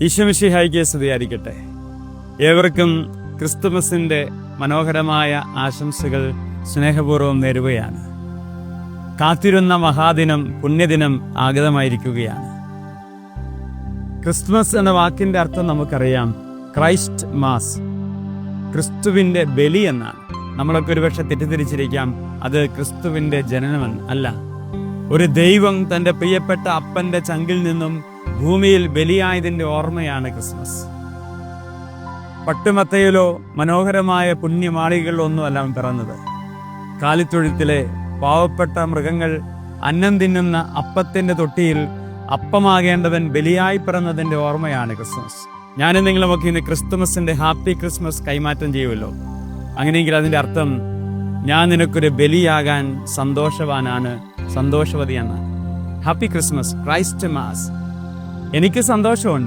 ഈശോ മിശിഹായ്ക്ക് സ്തുതിയായിരിക്കട്ടെ. ഏവർക്കും ക്രിസ്തുമസിൻ്റെ മനോഹരമായ ആശംസകൾ സ്നേഹപൂർവ്വം നേരുകയാണ്. കാത്തിരുന്ന മഹാദിനം, പുണ്യദിനം ആഗതമായിരിക്കുകയാണ്. ക്രിസ്തുമസ് എന്ന വാക്കിൻ്റെ അർത്ഥം നമുക്കറിയാം. ക്രൈസ്റ്റ് മാസ്, ക്രിസ്തുവിൻ്റെ ബലി എന്നാണ്. നമ്മളൊക്കെ ഒരുപക്ഷെ തെറ്റിദ്ധരിച്ചിരിക്കാം അത് ക്രിസ്തുവിൻ്റെ ജനനമെന്ന്. അല്ല, ഒരു ദൈവം തൻ്റെ പ്രിയപ്പെട്ട അപ്പൻ്റെ ചങ്കിൽ നിന്നും ഭൂമിയിൽ ബലിയായതിൻ്റെ ഓർമ്മയാണ് ക്രിസ്മസ്. പട്ടുമത്തയിലോ മനോഹരമായ പുണ്യമാളികളിലോ ഒന്നുമല്ല അവൻ പിറന്നത്. കാലിത്തൊഴുത്തിലെ പാവപ്പെട്ട മൃഗങ്ങൾ അന്നം തിന്നുന്ന അപ്പത്തിൻ്റെ തൊട്ടിയിൽ അപ്പമാകേണ്ടവൻ ബലിയായി പിറന്നതിൻ്റെ ഓർമ്മയാണ് ക്രിസ്മസ്. ഞാനും നിങ്ങളുമൊക്കെ ഇന്ന് ക്രിസ്തുമസിൻ്റെ ഹാപ്പി ക്രിസ്മസ് കൈമാറ്റം ചെയ്യുമല്ലോ. അങ്ങനെയെങ്കിൽ അതിൻ്റെ അർത്ഥം ഞാൻ നിനക്കൊരു ബലിയാകാൻ സന്തോഷവാനാണ്, സന്തോഷവതിയാണ്. Happy Christmas, Christ mass. എനിക്ക് സന്തോഷമുണ്ട്.